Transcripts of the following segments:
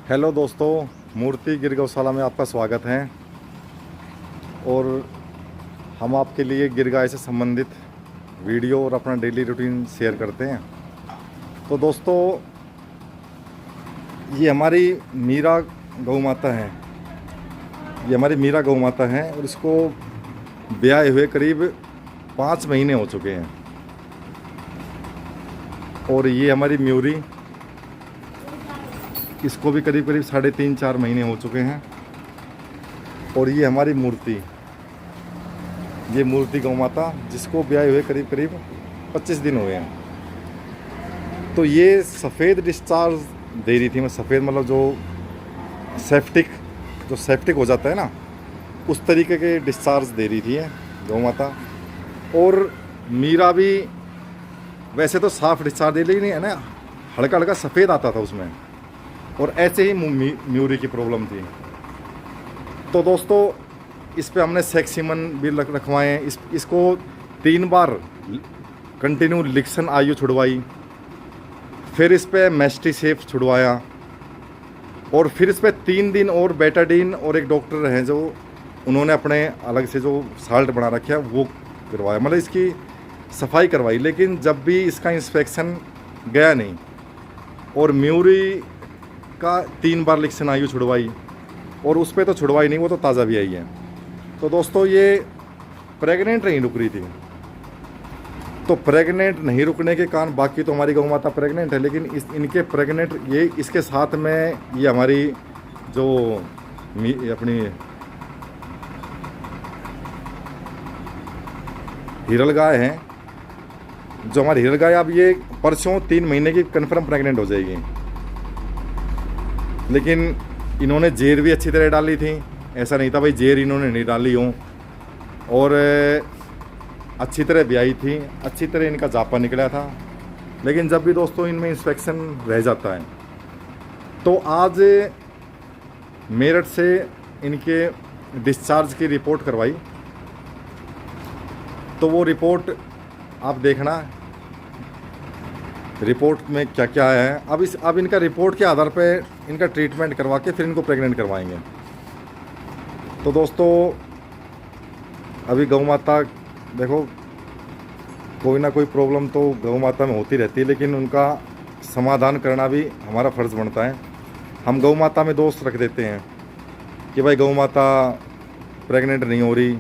Hello दोस्तों, मूर्ति गिर गौशाला में आपका स्वागत है। और हम आपके लिए गिर गाय से संबंधित वीडियो और अपना डेली रूटीन शेयर करते हैं। तो दोस्तों, ये हमारी मीरा गौ माता है। ये हमारी मीरा गौ माता है और इसको ब्याहे हुए करीब 5 महीने हो चुके हैं। और ये हमारी म्यूरी, इसको भी करीब करीब 3.5-4 महीने हो चुके हैं। और ये हमारी मूर्ति, ये मूर्ति गौ माता जिसको ब्याहे हुए करीब करीब 25 दिन हुए हैं। तो ये सफ़ेद डिस्चार्ज दे रही थी। मैं सफ़ेद मतलब जो सेप्टिक हो जाता है ना, उस तरीके के डिस्चार्ज दे रही थी गौ माता। और मीरा भी वैसे तो साफ डिस्चार्ज दे रही नहीं है ना, हल्का हल्का सफ़ेद आता था उसमें। और ऐसे ही म्यूरी की प्रॉब्लम थी। तो दोस्तों, इस पे हमने सेक्सीमन भी रखवाए हैं। इसको 3 बार कंटिन्यू लिक्सन आयु छुड़वाई, फिर इस पे मेस्टीसेफ छुड़वाया, और फिर इस पे 3 दिन और बेटाडीन और एक डॉक्टर हैं जो उन्होंने अपने अलग से जो साल्ट बना रखा है वो करवाया, मतलब इसकी सफाई करवाई। लेकिन जब भी इसका इंस्पेक्शन गया नहीं। और म्यूरी का 3 बार लिक्सन आयु छुड़वाई, और उस पर तो छुड़वाई नहीं, वो तो ताज़ा भी आई है। तो दोस्तों, ये प्रेग्नेंट नहीं रुक रही थी। तो प्रेग्नेंट नहीं रुकने के कारण, बाकी तो हमारी गौ माता प्रेग्नेंट है, लेकिन इनके प्रेग्नेंट ये इसके साथ में ये हमारी जो अपनी हिरल गाय है, जो हमारी हिरल गाय, अब ये परसों 3 महीने की कन्फर्म प्रेग्नेंट हो जाएगी। लेकिन इन्होंने जेर भी अच्छी तरह डाली थी, ऐसा नहीं था भाई जेर इन्होंने नहीं डाली हो। और अच्छी तरह ब्याई थी, अच्छी तरह इनका जापा निकला था। लेकिन जब भी दोस्तों इनमें इंस्पेक्शन रह जाता है, तो आज मेरठ से इनके डिस्चार्ज की रिपोर्ट करवाई। तो वो रिपोर्ट आप देखना, रिपोर्ट में क्या क्या है। अब इनका रिपोर्ट के आधार पे इनका ट्रीटमेंट करवा के फिर इनको प्रेग्नेंट करवाएंगे। तो दोस्तों, अभी गौ माता देखो, कोई ना कोई प्रॉब्लम तो गौ माता में होती रहती है, लेकिन उनका समाधान करना भी हमारा फ़र्ज़ बनता है। हम गौ माता में दोष रख देते हैं कि भाई गौ माता प्रेग्नेंट नहीं हो रही,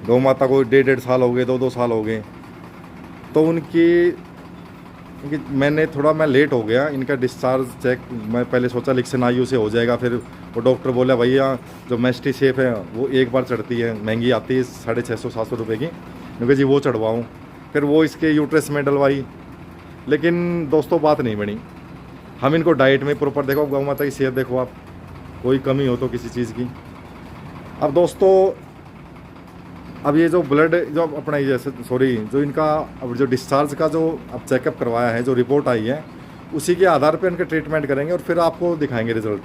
गौ माता को 1.5 साल हो गए, 2-2 साल हो गए। तो मैं लेट हो गया इनका डिस्चार्ज चेक। मैं पहले सोचा लिक्सन आयु से हो जाएगा, फिर वो डॉक्टर बोला भैया जो मेस्टीसेफ है वो एक बार चढ़ती है, महंगी आती है 650-700 रुपये की, क्योंकि जी वो चढ़वाऊँ। फिर वो इसके यूट्रस में डलवाई। लेकिन दोस्तों, बात नहीं बनी। हम इनको डाइट में प्रॉपर, देखो गौ माता की सेहत देखो आप, कोई कमी हो तो किसी चीज़ की। अब दोस्तों, अब ये जो ब्लड जो अपना जो इनका अब जो डिस्चार्ज का जो अब चेकअप करवाया है, जो रिपोर्ट आई है, उसी के आधार पर इनके ट्रीटमेंट करेंगे और फिर आपको दिखाएंगे रिजल्ट।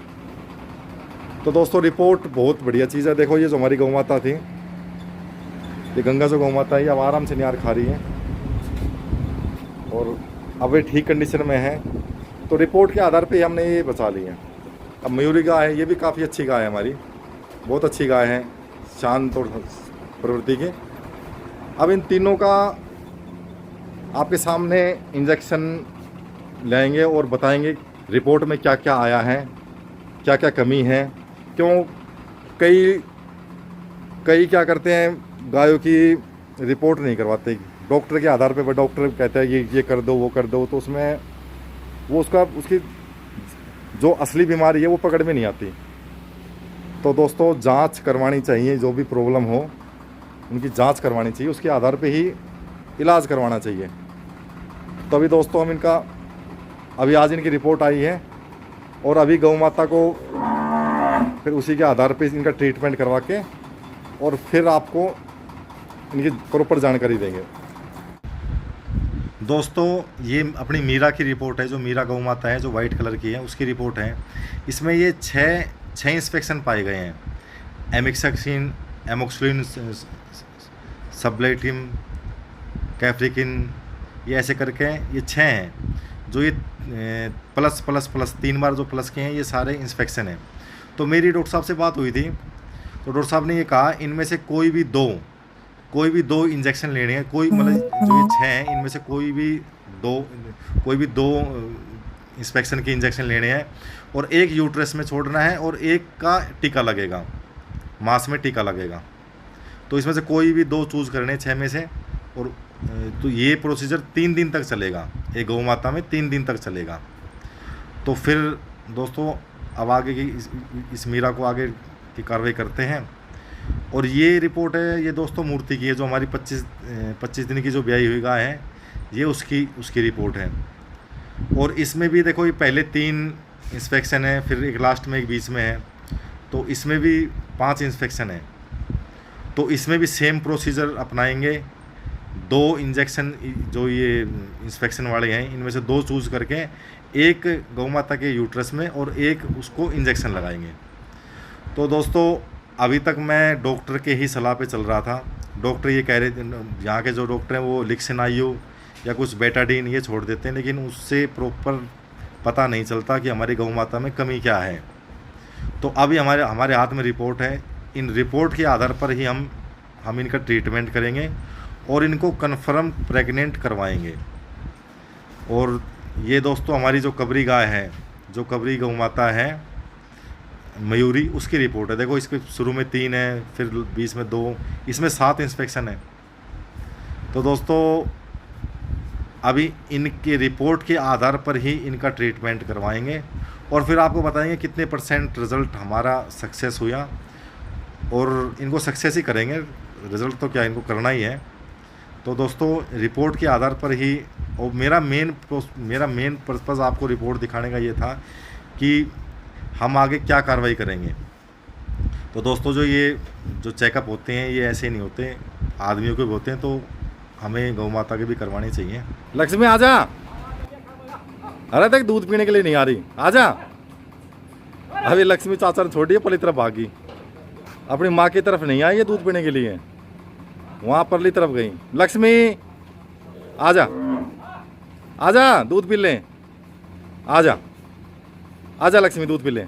तो दोस्तों, रिपोर्ट बहुत बढ़िया चीज़ है। देखो, ये जो हमारी गौ माता थी, ये गंगा जो गौ माता है, अब आराम से नियार खा रही है और अब ये ठीक कंडीशन में है। तो रिपोर्ट के आधार पर हमने ये बचा ली है। अब मयूरी गाय है, ये भी काफ़ी अच्छी गाय है हमारी, बहुत अच्छी गाय है, शांत और प्रवृत्ति के। अब इन तीनों का आपके सामने इंजेक्शन लेंगे और बताएंगे रिपोर्ट में क्या क्या आया है, क्या क्या कमी है। क्यों कई क्या करते हैं, गायों की रिपोर्ट नहीं करवाते, डॉक्टर के आधार पे। डॉक्टर कहता है ये कर दो, वो कर दो, तो उसमें वो उसकी जो असली बीमारी है वो पकड़ में नहीं आती। तो दोस्तों, जांच करवानी चाहिए, जो भी प्रॉब्लम हो उनकी जांच करवानी चाहिए, उसके आधार पे ही इलाज करवाना चाहिए। तो अभी दोस्तों, अभी आज इनकी रिपोर्ट आई है, और अभी गौ माता को फिर उसी के आधार पे इनका ट्रीटमेंट करवा के और फिर आपको इनकी प्रॉपर जानकारी देंगे। दोस्तों, ये अपनी मीरा की रिपोर्ट है, जो मीरा गौ माता है, जो वाइट कलर की है, उसकी रिपोर्ट है। इसमें ये 6 इंस्पेक्शन पाए गए हैं। एमिक्साक्सिन, एमोक्सिलिन, सबलेटिम, कैफ्रिकिन, ये ऐसे करके ये 6 हैं जो ये प्लस प्लस प्लस 3 बार जो प्लस के हैं ये सारे इंस्पेक्शन हैं। तो मेरी डॉक्टर साहब से बात हुई थी, तो डॉक्टर साहब ने ये कहा इनमें से कोई भी दो इंजेक्शन लेने हैं, कोई मतलब जो ये 6 हैं इनमें से कोई भी दो इंस्पेक्शन के इंजेक्शन लेने हैं, और एक यूट्रस में छोड़ना है और एक का टीका लगेगा, मांस में टीका लगेगा। तो इसमें से कोई भी 2 चूज़ करने हैं 6 में से। और तो ये प्रोसीजर 3 दिन तक चलेगा, एक गौ माता में 3 दिन तक चलेगा। तो फिर दोस्तों अब आगे की इस मीरा को आगे की कार्रवाई करते हैं। और ये रिपोर्ट है ये दोस्तों मूर्ति की है, जो हमारी 25 दिन की जो ब्याई हुई गाय है, ये उसकी रिपोर्ट है। और इसमें भी देखो ये पहले 3 इंस्पेक्शन है, फिर एक लास्ट में एक बीच में है, तो इसमें भी 5 इंस्पेक्शन है। तो इसमें भी सेम प्रोसीजर अपनाएंगे। 2 इंजेक्शन जो ये इंस्पेक्शन वाले हैं इनमें से 2 चूज़ करके एक गौ माता के यूट्रस में और एक उसको इंजेक्शन लगाएंगे। तो दोस्तों अभी तक मैं डॉक्टर के ही सलाह पे चल रहा था। डॉक्टर ये कह रहे थे, यहाँ के जो डॉक्टर हैं वो लिक्सिनाइयो या कुछ बेटाडीन ये छोड़ देते हैं, लेकिन उससे प्रॉपर पता नहीं चलता कि हमारी गौ माता में कमी क्या है। तो अभी हमारे हाथ में रिपोर्ट है, इन रिपोर्ट के आधार पर ही हम इनका ट्रीटमेंट करेंगे और इनको कन्फर्म प्रेग्नेंट करवाएंगे। और ये दोस्तों हमारी जो कबरी गाय है, जो कबरी गौ माता है मयूरी, उसकी रिपोर्ट है। देखो इसके शुरू में 3 है, फिर बीच में 2, इसमें 7 इंस्पेक्शन है। तो दोस्तों अभी इनके रिपोर्ट के आधार पर ही इनका ट्रीटमेंट करवाएंगे और फिर आपको बताएंगे कितने % रिज़ल्ट हमारा सक्सेस हुआ। और इनको सक्सेस ही करेंगे, रिज़ल्ट तो क्या इनको करना ही है। तो दोस्तों रिपोर्ट के आधार पर ही, और मेरा मेन पर्पज़ आपको रिपोर्ट दिखाने का ये था कि हम आगे क्या कार्रवाई करेंगे। तो दोस्तों जो चेकअप होते हैं ये ऐसे नहीं होते, आदमियों के भी होते हैं, तो हमें गौ माता के भी करवानी चाहिए। लक्ष्मी आजा, अरे तक दूध पीने के लिए नहीं आ रही, आजा। अभी लक्ष्मी चाचा ने छोड़ी है, पली तरफ भागी, अपनी माँ की तरफ नहीं आई है दूध पीने के लिए, वहाँ परली तरफ गई। लक्ष्मी आजा, आजा दूध पी लें, आजा आजा लक्ष्मी दूध पी लें,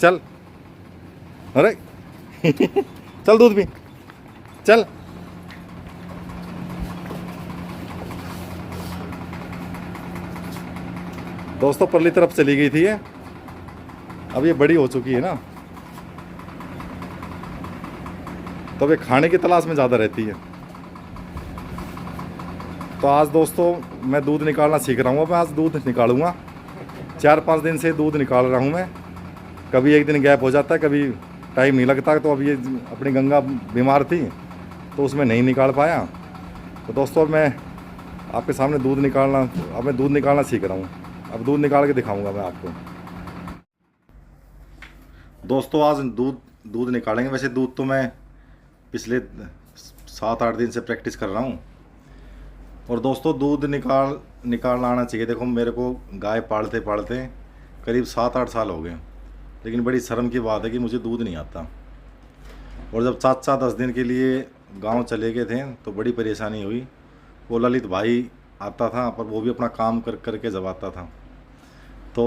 चल। अरे चल दूध पी, चल। दोस्तों परली तरफ चली गई थी ये, अब ये बड़ी हो चुकी है ना, तो ये खाने की तलाश में ज़्यादा रहती है। तो आज दोस्तों मैं दूध निकालना सीख रहा हूँ, मैं आज दूध निकालूंगा। 4-5 दिन से दूध निकाल रहा हूँ मैं, कभी एक दिन गैप हो जाता है, कभी टाइम नहीं लगता। तो अब ये अपनी गंगा बीमार थी तो उसमें नहीं निकाल पाया। तो दोस्तों मैं आपके सामने दूध निकालना सीख रहा हूँ, अब दूध निकाल के दिखाऊंगा मैं आपको। दोस्तों आज दूध निकालेंगे। वैसे दूध तो मैं पिछले 7-8 दिन से प्रैक्टिस कर रहा हूँ। और दोस्तों दूध निकालना आना चाहिए। देखो मेरे को गाय पालते करीब 7-8 साल हो गए, लेकिन बड़ी शर्म की बात है कि मुझे दूध नहीं आता। और जब चाचा 10 दिन के लिए गांव चले गए थे तो बड़ी परेशानी हुई। वो ललित भाई आता था, पर वो भी अपना काम करके जब आता था तो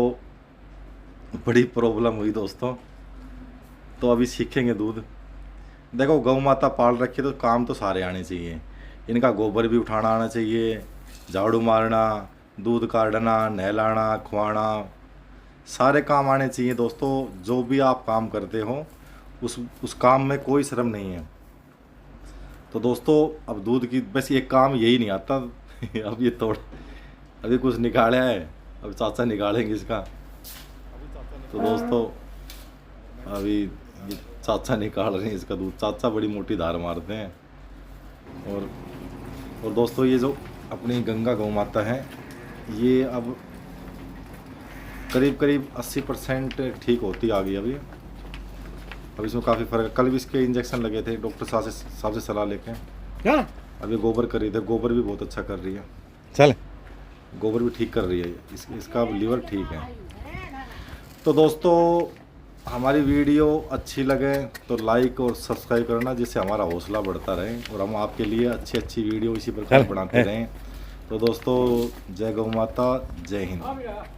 बड़ी प्रॉब्लम हुई दोस्तों। तो अभी सीखेंगे दूध। देखो गौ माता पाल रखी तो काम तो सारे आने चाहिए। इनका गोबर भी उठाना आना चाहिए, झाड़ू मारना, दूध काटना, नहलाना, खुआना, सारे काम आने चाहिए दोस्तों। जो भी आप काम करते हो उस काम में कोई शर्म नहीं है। तो दोस्तों अब दूध की बस एक काम यही नहीं आता। अब ये अभी कुछ निकाला है, अब चाचा निकालेंगे इसका। तो दोस्तों अभी ये चाचा निकाल रहे हैं इसका दूध। चाचा बड़ी मोटी धार मारते हैं। और दोस्तों ये जो अपनी गंगा गौ माता है ये अब करीब 80% ठीक होती आ गई। अब इसमें काफ़ी फ़र्क है। कल भी इसके इंजेक्शन लगे थे डॉक्टर साहब से सलाह लेके। क्या अभी गोबर कर रही थी, गोबर भी बहुत अच्छा कर रही है। चल गोबर भी ठीक कर रही है, इसका लीवर ठीक है। तो दोस्तों हमारी वीडियो अच्छी लगे तो लाइक और सब्सक्राइब करना, जिससे हमारा हौसला बढ़ता रहे और हम आपके लिए अच्छी वीडियो इसी प्रकार बनाते रहें। तो दोस्तों जय गौ माता, जय हिंद।